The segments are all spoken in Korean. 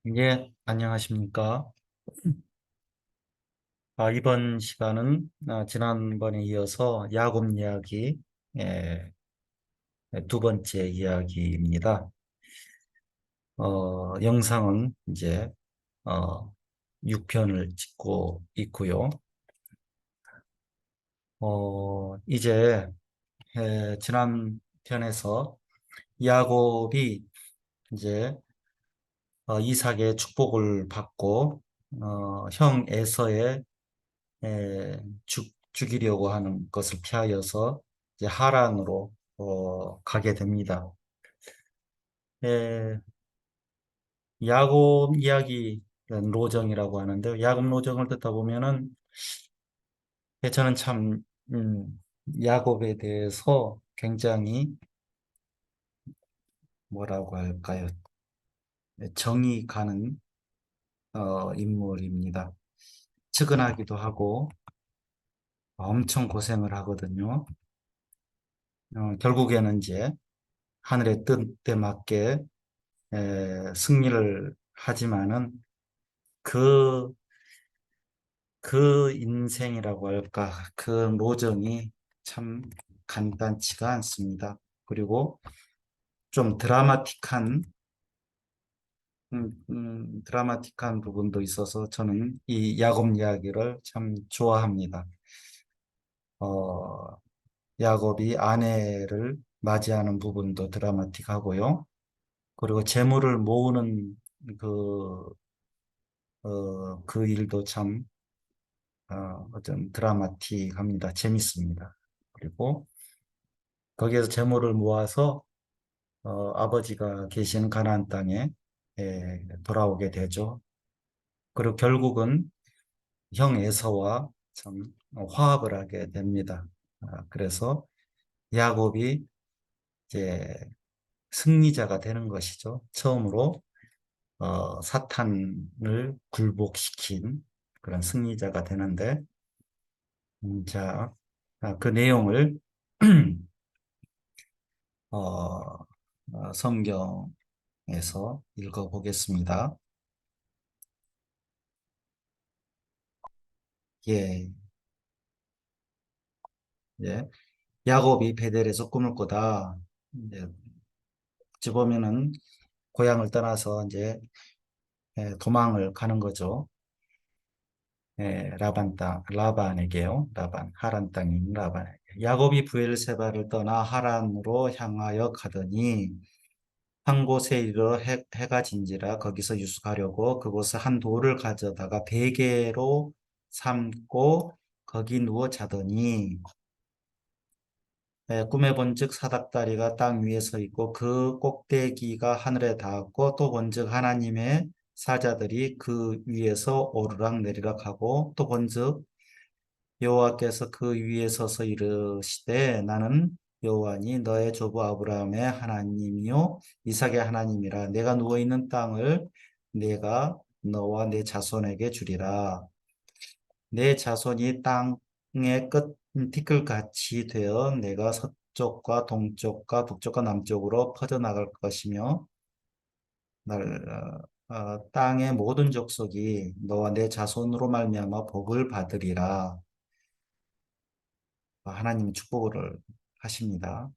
예, 안녕하십니까. 이번 시간은 지난번에 이어서 야곱 이야기 예, 두 번째 이야기입니다. 영상은 이제 어, 6편을 찍고 있고요. 이제 지난 편에서 야곱이 이제 이삭의 축복을 받고 형 에서의 죽이려고 하는 것을 피하여서 이제 하란으로 가게 됩니다. 에, 야곱 이야기 로정이라고 하는데요. 야곱 로정을 듣다 보면은 저는 참 야곱에 대해서 굉장히 뭐라고 할까요? 정이 가는 인물입니다. 측은하기도 하고 엄청 고생을 하거든요. 결국에는 이제 하늘의 뜻에 맞게 승리를 하지만은 그, 그 인생이라고 할까, 그 로정이 참 간단치가 않습니다. 그리고 좀 드라마틱한 부분도 있어서 저는 이 야곱 이야기를 참 좋아합니다. 어, 야곱이 아내를 맞이하는 부분도 드라마틱하고요. 그리고 재물을 모으는 그, 그 일도 참 어떤 드라마틱합니다. 재밌습니다. 그리고 거기에서 재물을 모아서 아버지가 계신 가나안 땅에 돌아오게 되죠. 그리고 결국은 형 에서와 참 화합을 하게 됩니다. 그래서 야곱이 이제 승리자가 되는 것이죠. 처음으로 사탄을 굴복시킨 그런 승리자가 되는데, 자, 그 내용을 어, 성경에서 읽어보겠습니다. 예, 예. 야곱이 베델에서 꿈을 꾸다. 이제 어찌 보면은 고향을 떠나서 이제 도망을 가는 거죠. 라반에게요. 하란 땅인 라반에게. 야곱이 브엘세바를 떠나 하란으로 향하여 가더니 한 곳에 이르러 해가 진지라 거기서 유숙하려고 그곳에 한 돌을 가져다가 베개로 삼고 거기 누워 자더니 꿈에 본즉 사닥다리가 땅 위에 서 있고 그 꼭대기가 하늘에 닿았고 또 본즉 하나님의 사자들이 그 위에서 오르락내리락 하고 또 본즉 여호와께서 그 위에 서서 이르시되 나는 여호와니 너의 조부 아브라함의 하나님이요 이삭의 하나님이라 내가 누워 있는 땅을 내가 너와 내 자손에게 주리라 내 자손이 땅의 끝 티끌같이 되어 내가 서쪽과 동쪽과 북쪽과 남쪽으로 퍼져나갈 것이며 땅의 모든 족속이 너와 내 자손으로 말미암아 복을 받으리라. 하나님이 축복을 하십니다.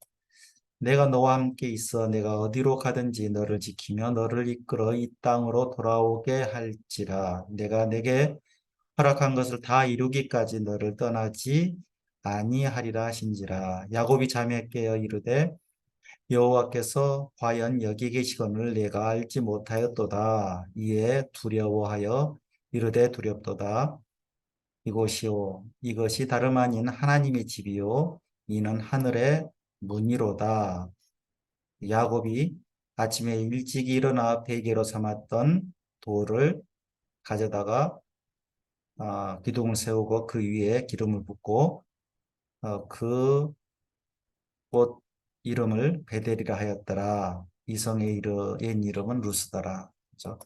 내가 너와 함께 있어 내가 어디로 가든지 너를 지키며 너를 이끌어 이 땅으로 돌아오게 할지라. 내가 내게 허락한 것을 다 이루기까지 너를 떠나지 아니하리라 하신지라. 야곱이 잠에 깨어 이르되 여호와께서 과연 여기 계시거늘 내가 알지 못하였도다. 이에 두려워하여 이르되 두렵도다. 이곳이요 이것이 다름 아닌 하나님의 집이요 이는 하늘의 문이로다. 야곱이 아침에 일찍 일어나 베개로 삼았던 돌을 가져다가 기둥을 세우고 그 위에 기름을 붓고 그 꽃 이름을 베델이라 하였더라. 이성의 옛 이름은 루스더라. 그죠?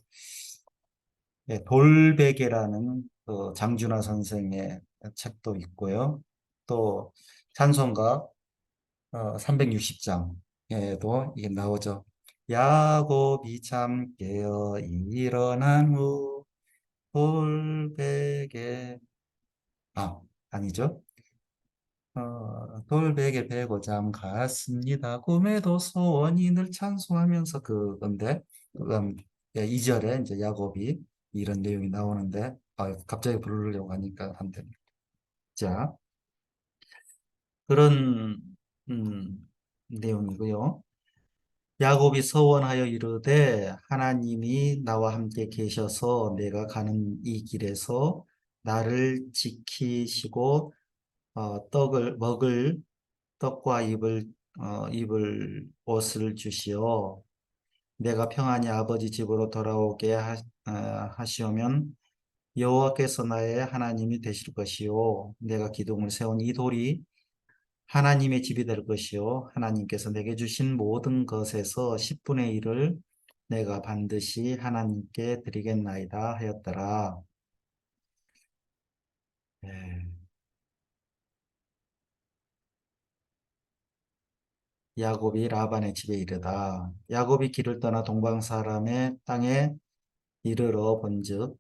예, 돌베개라는 그 장준하 선생의 책도 있고요. 또 찬송가 360장에도 이게 나오죠. 야곱이 잠 깨어 일어난 후 돌베개 아 아니죠. 돌베개 베고 잠 갔습니다. 꿈에도 소원이 늘 찬송하면서 그건데 그럼 2절에 이제 야곱이 이런 내용이 나오는데 갑자기 부르려고 하니까 안 됩니다. 자, 그런 내용이고요. 야곱이 서원하여 이르되 하나님이 나와 함께 계셔서 내가 가는 이 길에서 나를 지키시고 떡을 먹을 떡과 입을 옷을 주시어 내가 평안히 아버지 집으로 돌아오게 하시오면 여호와께서 나의 하나님이 되실 것이요 내가 기둥을 세운 이 돌이 하나님의 집이 될 것이요 하나님께서 내게 주신 모든 것에서 10분의 1을 내가 반드시 하나님께 드리겠나이다 하였더라. 예, 야곱이 라반의 집에 이르다. 야곱이 길을 떠나 동방 사람의 땅에 이르러 본즉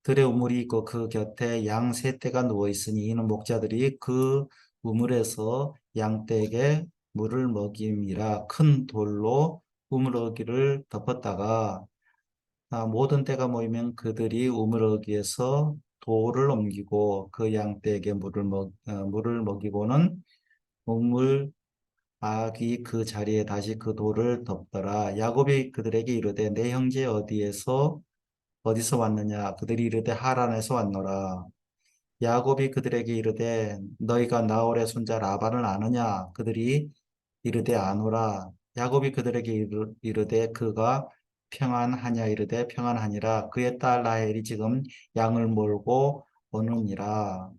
들에 우물이 있고 그 곁에 양 세 떼가 누워 있으니 이는 목자들이 그 우물에서 양떼에게 물을 먹임이라 큰 돌로 우물어기를 덮었다가 모든 떼가 모이면 그들이 우물어기에서 돌을 옮기고 그 양떼에게 물을 먹이고는 우물 악이 그 자리에 다시 그 돌을 덮더라. 야곱이 그들에게 이르되 내 형제 어디서 왔느냐? 그들이 이르되 하란에서 왔노라. 야곱이 그들에게 이르되 너희가 나홀의 손자 라반을 아느냐? 그들이 이르되 아노라. 야곱이 그들에게 이르되 그가 평안하냐? 이르되 평안하니라. 그의 딸 라헬이 지금 양을 몰고 오느니라.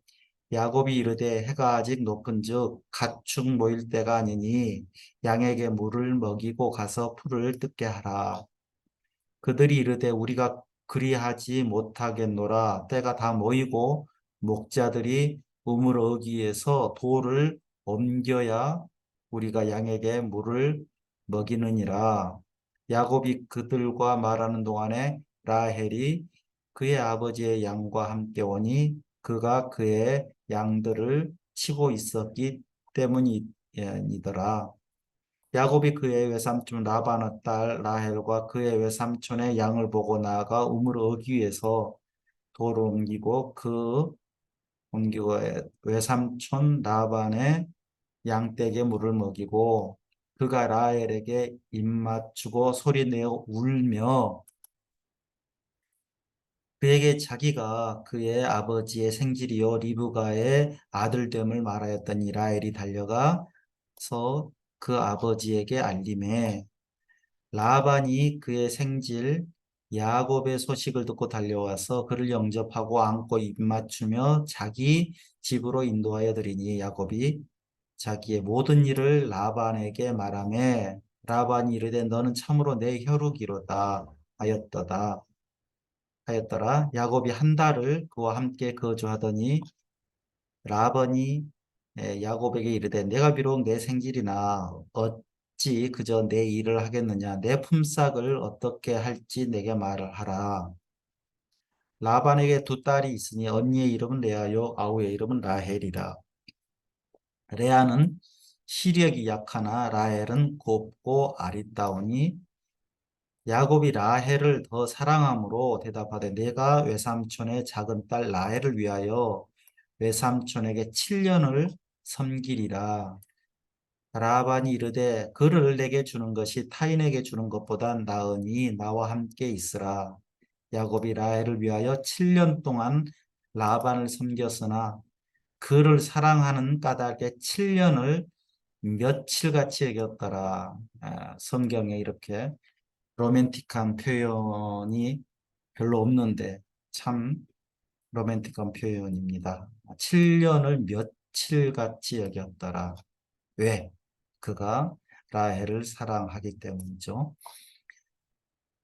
야곱이 이르되 해가 아직 높은즉 가축 모일 때가 아니니 양에게 물을 먹이고 가서 풀을 뜯게 하라. 그들이 이르되 우리가 그리하지 못하겠노라. 때가 다 모이고 목자들이 우물 어귀에서 돌을 옮겨야 우리가 양에게 물을 먹이느니라. 야곱이 그들과 말하는 동안에 라헬이 그의 아버지의 양과 함께 오니 그가 그의 양들을 치고 있었기 때문이더라. 야곱이 그의 외삼촌 라반의 딸 라헬과 그의 외삼촌의 양을 보고 나아가 우물 어귀에서 돌을 옮기고 외삼촌 라반의 양떼에게 물을 먹이고 그가 라헬에게 입맞추고 소리내어 울며 그에게 자기가 그의 아버지의 생질이요 리브가의 아들됨을 말하였더니 라헬이 달려가서 그 아버지에게 알림해 라반이 그의 생질 야곱의 소식을 듣고 달려와서 그를 영접하고 안고 입맞추며 자기 집으로 인도하여 드리니 야곱이 자기의 모든 일을 라반에게 말하매 라반이 이르되 너는 참으로 내 혈육이로다 하였더다 하였더라. 야곱이 한 달을 그와 함께 거주하더니 라반이 야곱에게 이르되 내가 비록 내 생질이나 어찌 그저 내 일을 하겠느냐 내 품삯을 어떻게 할지 내게 말을 하라. 라반에게 두 딸이 있으니 언니의 이름은 레아요 아우의 이름은 라헬이라. 레아는 시력이 약하나 라헬은 곱고 아리따우니 야곱이 라헬을 더 사랑함으로 대답하되 내가 외삼촌의 작은 딸 라헬을 위하여 외삼촌에게 7년을 섬기리라. 라반이 이르되 그를 내게 주는 것이 타인에게 주는 것보다 나으니 나와 함께 있으라. 야곱이 라헬을 위하여 7년 동안 라반을 섬겼으나 그를 사랑하는 까닭에 7년을 며칠같이 여겼더라. 성경에 이렇게 로맨틱한 표현이 별로 없는데 참 로맨틱한 표현입니다. 7년을 며칠같이 여겼더라. 왜? 그가 라헬을 사랑하기 때문이죠.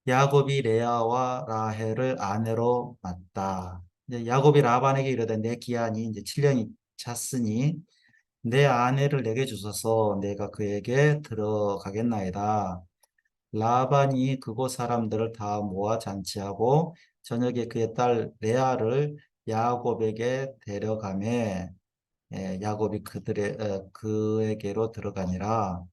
야곱이 레아와 라헬을 아내로 맞다. 이제 야곱이 라반에게 이르되 내 기한이 이제 7년이 찼으니 내 아내를 내게 주소서 내가 그에게 들어가겠나이다. 라반이 그곳 사람들을 다 모아 잔치하고 저녁에 그의 딸 레아를 야곱에게 데려가매 야곱이 그에게로 들어가니라.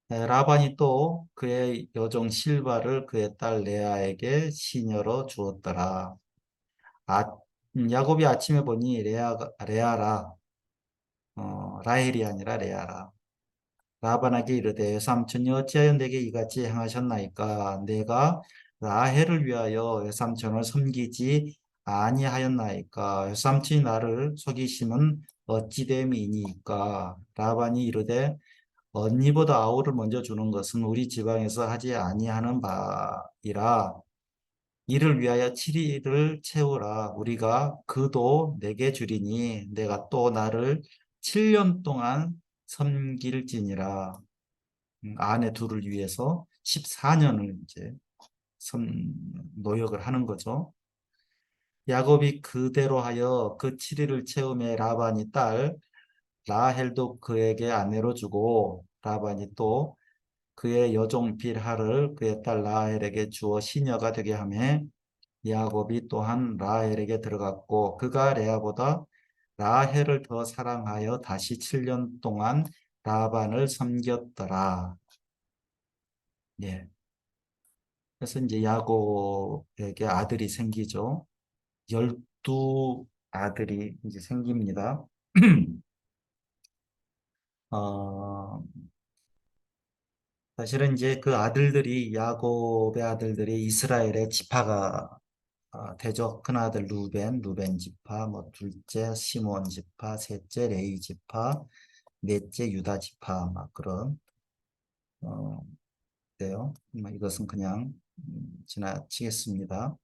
라반이 또 그의 여종 실바를 그의 딸 레아에게 시녀로 주었더라. 아, 야곱이 아침에 보니 레아라, 라헬이 아니라 레아라. 라반에게 이르되 삼촌이 어찌하여 내게 이같이 행하셨나이까? 내가 라헬을 위하여 외삼촌을 섬기지 아니하였나이까? 외삼촌이 나를 속이심은 어찌 됨이니까? 라반이 이르되 언니보다 아우를 먼저 주는 것은 우리 지방에서 하지 아니하는 바이라. 이를 위하여 7일을 채우라. 우리가 그도 내게 주리니 내가 또 나를 7년 동안 섬길지니라. 아내 둘을 위해서 14년을 이제 노역을 하는 거죠. 야곱이 그대로 하여 그 7일을 채우매 라반이 딸 라헬도 그에게 아내로 주고 라반이 또 그의 여종 빌하를 그의 딸 라헬에게 주어 시녀가 되게 하며 야곱이 또한 라헬에게 들어갔고 그가 레아보다 라헬을 더 사랑하여 다시 7년 동안 라반을 섬겼더라. 예. 그래서 이제 야곱에게 아들이 생기죠. 12아들이 이제 생깁니다. 어, 사실은 이제 그 아들들이 야곱의 아들들이 이스라엘의 지파가 되죠. 큰아들 루벤 지파, 뭐 둘째 시몬 지파, 셋째 레위 지파, 넷째 유다 지파, 막 그런 어, 데요. 이것은 그냥 지나치겠습니다.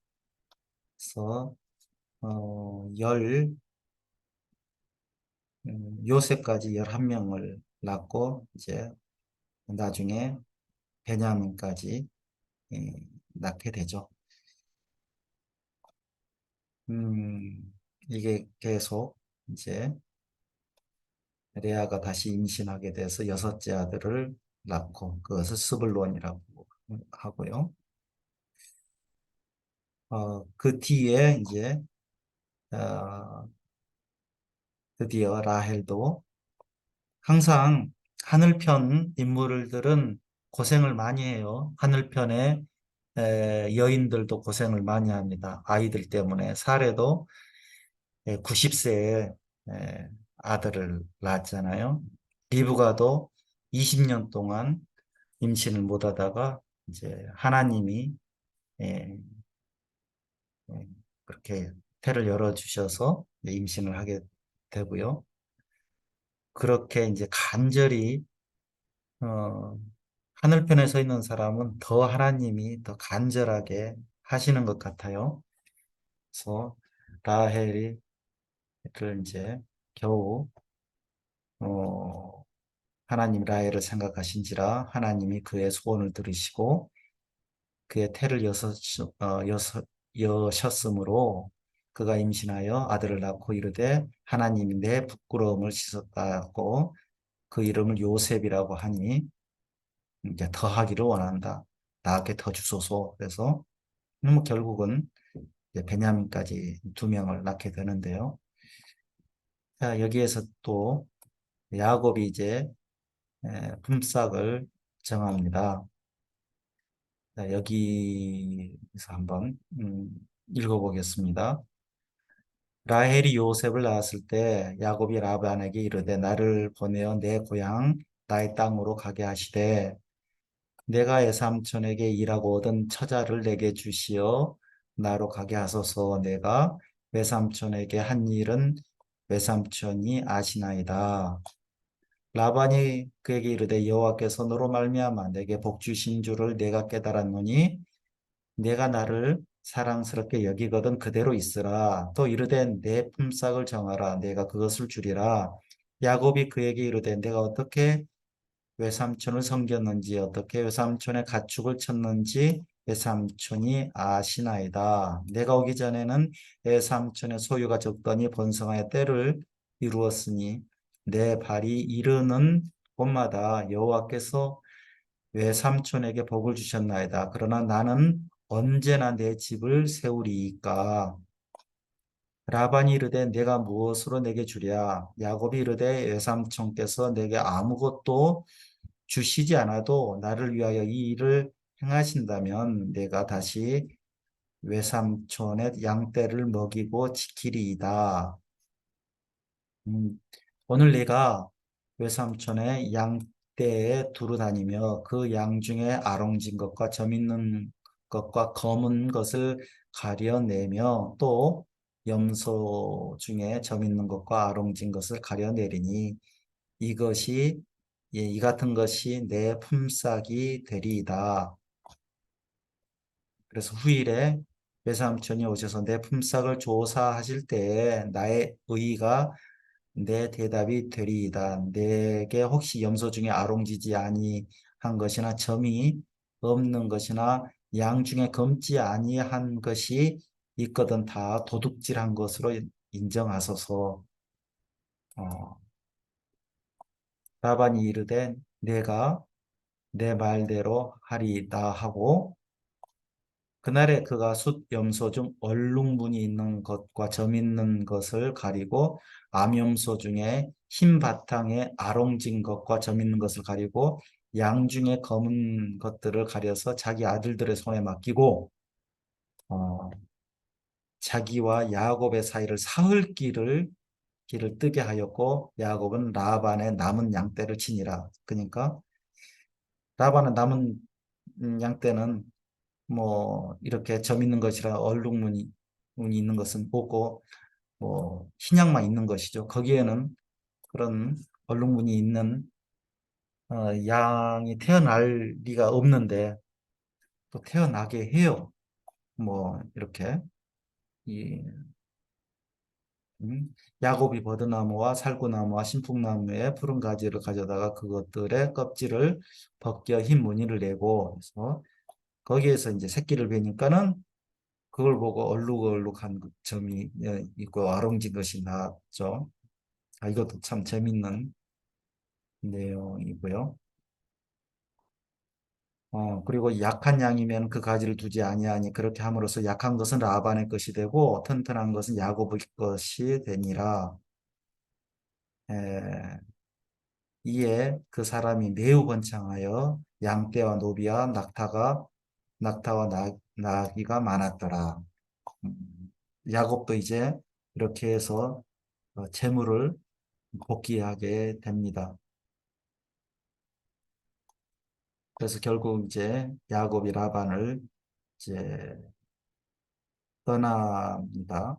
그래서 열 요셉까지 11명을 낳고 이제 나중에 베냐민까지 예, 낳게 되죠. 이게 계속 이제 레아가 다시 임신하게 돼서 여섯째 아들을 낳고 그것을 스불론이라고 하고요. 그 뒤에 이제 어, 드디어 라헬도 항상 하늘편 인물들은 고생을 많이 해요. 하늘편의 여인들도 고생을 많이 합니다. 아이들 때문에 사례도 90세에 아들을 낳았잖아요. 리브가도 20년 동안 임신을 못하다가 이제 하나님이 예, 예, 그렇게 태를 열어주셔서 임신을 하게 되고요. 그렇게 이제 간절히 어, 하늘편에 서 있는 사람은 더 하나님이 더 간절하게 하시는 것 같아요. 그래서 라헬이 를 이제 겨우 어, 하나님 라헬을 생각하신지라 하나님이 그의 소원을 들으시고 그의 태를 여셨으므로 그가 임신하여 아들을 낳고 이르되 하나님이 내 부끄러움을 씻었다고 그 이름을 요셉이라고 하니 이제 더 하기를 원한다. 나에게 더 주소서. 그래서 뭐 결국은 이제 베냐민까지 2명을 낳게 되는데요. 자, 여기에서 또 야곱이 이제 품삯을 정합니다. 자, 여기서 한번 읽어보겠습니다. 라헬이 요셉을 낳았을 때 야곱이 라반에게 이르되 나를 보내어 내 고향 나의 땅으로 가게 하시되 내가 외삼촌에게 일하고 얻은 처자를 내게 주시어 나로 가게 하소서. 내가 외삼촌에게 한 일은 외삼촌이 아시나이다. 라반이 그에게 이르되 여호와께서 너로 말미암아 내게 복 주신 줄을 내가 깨달았노니 내가 나를 사랑스럽게 여기거든 그대로 있으라. 또 이르되 내 품삯을 정하라. 내가 그것을 주리라. 야곱이 그에게 이르되 내가 어떻게 외삼촌을 섬겼는지 어떻게 외삼촌의 가축을 쳤는지 외삼촌이 아시나이다. 내가 오기 전에는 외삼촌의 소유가 적더니 번성하여 때를 이루었으니 내 발이 이르는 곳마다 여호와께서 외삼촌에게 복을 주셨나이다. 그러나 나는 언제나 내 집을 세우리이까. 라반이 이르되 내가 무엇으로 내게 주랴. 야곱이 이르되 외삼촌께서 내게 아무것도 주시지 않아도 나를 위하여 이 일을 행하신다면 내가 다시 외삼촌의 양떼를 먹이고 지키리이다. 음, 오늘 내가 외삼촌의 양떼에 두루 다니며 그 양 중에 아롱진 것과 점 있는 것과 검은 것을 가려내며 또 염소 중에 점 있는 것과 아롱진 것을 가려내리니 이것이 이 같은 것이 내 품삯이 되리이다. 그래서 후일에 외삼촌이 오셔서 내 품삯을 조사하실 때에 나의 의의가 내 대답이 되리이다. 내게 혹시 염소 중에 아롱지지 아니한 것이나 점이 없는 것이나 양 중에 검지 아니한 것이 있거든 다 도둑질한 것으로 인정하소서. 어, 라반이 이르되 내가 내 말대로 하리이다 하고 그날에 그가 숫 염소 중 얼룩무늬 있는 것과 점 있는 것을 가리고 암염소 중에 흰 바탕에 아롱진 것과 점 있는 것을 가리고 양 중에 검은 것들을 가려서 자기 아들들의 손에 맡기고 어, 자기와 야곱의 사이를 사흘 길을 뜨게 하였고 야곱은 라반의 남은 양떼를 치니라. 그러니까 라반은 남은 양떼는 뭐 이렇게 점 있는 것이라 얼룩무늬 있는 것은 보고 뭐 흰양만 있는 것이죠. 거기에는 그런 얼룩무늬 있는 양이 태어날 리가 없는데 또 태어나게 해요. 뭐 이렇게 이 야곱이 버드나무와 살구나무와 신풍나무의 푸른 가지를 가져다가 그것들의 껍질을 벗겨 흰 무늬를 내고 그래서 거기에서 이제 새끼를 베니까는 그걸 보고 얼룩얼룩한 그 점이 있고 아롱진 것이 나왔죠. 아, 이것도 참 재밌는 내용이고요. 그리고 약한 양이면 그 가지를 두지 아니하니 그렇게 함으로써 약한 것은 라반의 것이 되고 튼튼한 것은 야곱의 것이 되니라. 에, 이에 그 사람이 매우 번창하여 양떼와 노비와 낙타와 나귀가 많았더라. 야곱도 이제 이렇게 해서 재물을 복귀하게 됩니다. 그래서 결국 이제 야곱이 라반을 이제 떠납니다.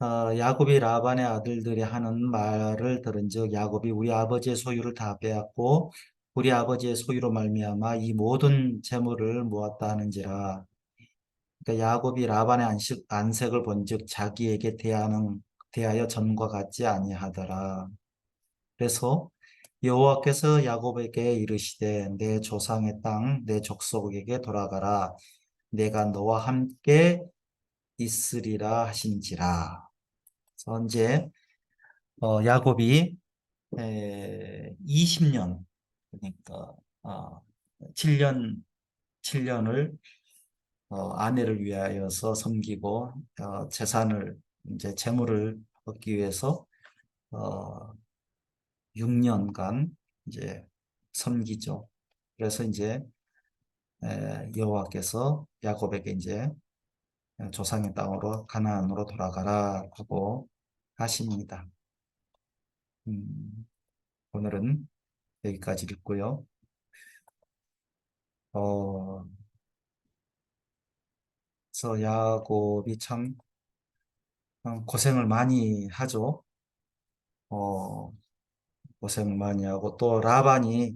야곱이 라반의 아들들이 하는 말을 들은즉 야곱이 우리 아버지의 소유를 다 빼앗고 우리 아버지의 소유로 말미암아 이 모든 재물을 모았다 하는지라. 그러니까 야곱이 라반의 안색을 본즉 자기에게 대하여 전과 같지 아니하더라. 그래서 여호와께서 야곱에게 이르시되 내 조상의 땅 내 족속에게 돌아가라 내가 너와 함께 있으리라 하신지라. 그래서 이제 야곱이 20년 그러니까 어, 7년 7년을 아내를 위하여서 섬기고 재산을 이제 재물을 얻기 위해서 어, 6년간 이제 섬기죠. 그래서 이제 여호와께서 야곱에게 이제 조상의 땅으로 가나안으로 돌아가라 하고 하십니다. 음, 오늘은 여기까지 읽고요. 어, 그래서 야곱이 참 고생을 많이 하죠. 어, 고생 많이 하고 또 라반이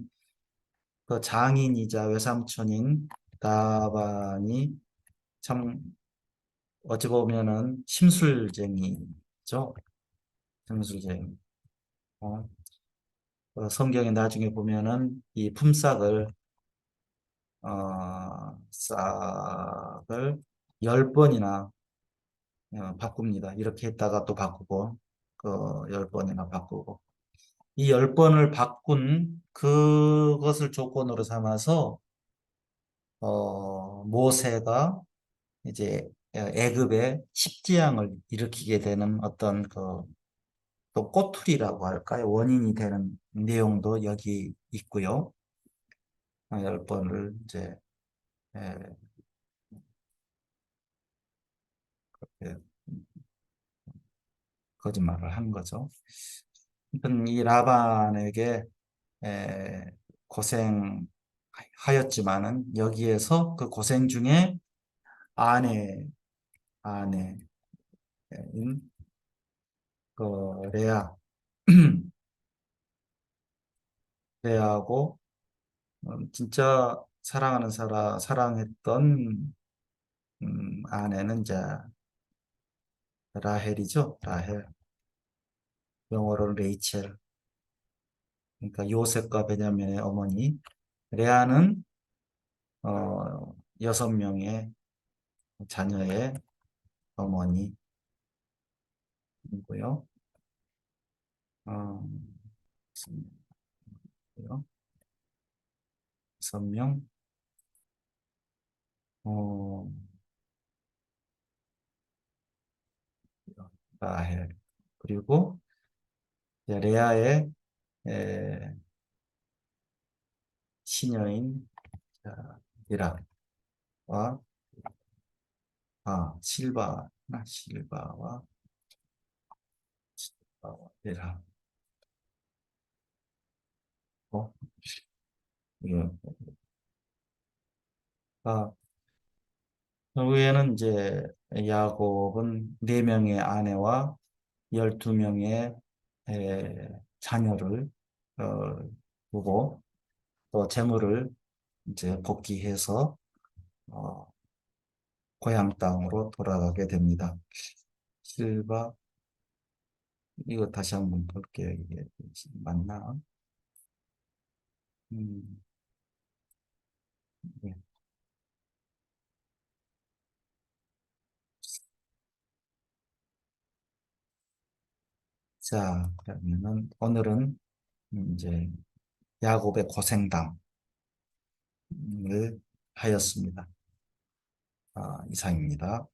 그 장인이자 외삼촌인 라반이 참 어찌 보면은 심술쟁이죠. 심술쟁이. 어, 성경에 나중에 보면은 이 품삯을 싹을 10번이나 바꿉니다. 이렇게 했다가 또 바꾸고 그 10번이나 바꾸고 이 10번을 바꾼 그것을 조건으로 삼아서 모세가 이제 애굽에 십지양을 일으키게 되는 어떤 또 꼬투리라고 할까요? 원인이 되는 내용도 여기 있고요. 10번을 이제 에, 에, 거짓말을 한 거죠. 아무튼 이 라반에게 에, 고생하였지만은 여기에서 그 고생 중에 아내 아내인 레아 레아하고 진짜 사랑했던 아내는 이제 라헬이죠. 라헬. 영어로는 레이첼. 그러니까 요셉과 베냐민의 어머니. 레아는 6명의 자녀의 어머니이고요. 어, 6명, 어, 라헬. 그리고 이제 레아의 에, 시녀인 자, 디라와 실바와 디라. 어, 예. 아, 결국에는 이제 야곱은 4명의 아내와 12명의 자녀를 어, 두고 또 재물을 이제 복귀해서 어, 고향 땅으로 돌아가게 됩니다. 실바 이거 다시 한번 볼게요. 이게 맞나? 음, 네. 자, 그러면은 오늘은 이제 야곱의 고생담을 하였습니다. 이상입니다.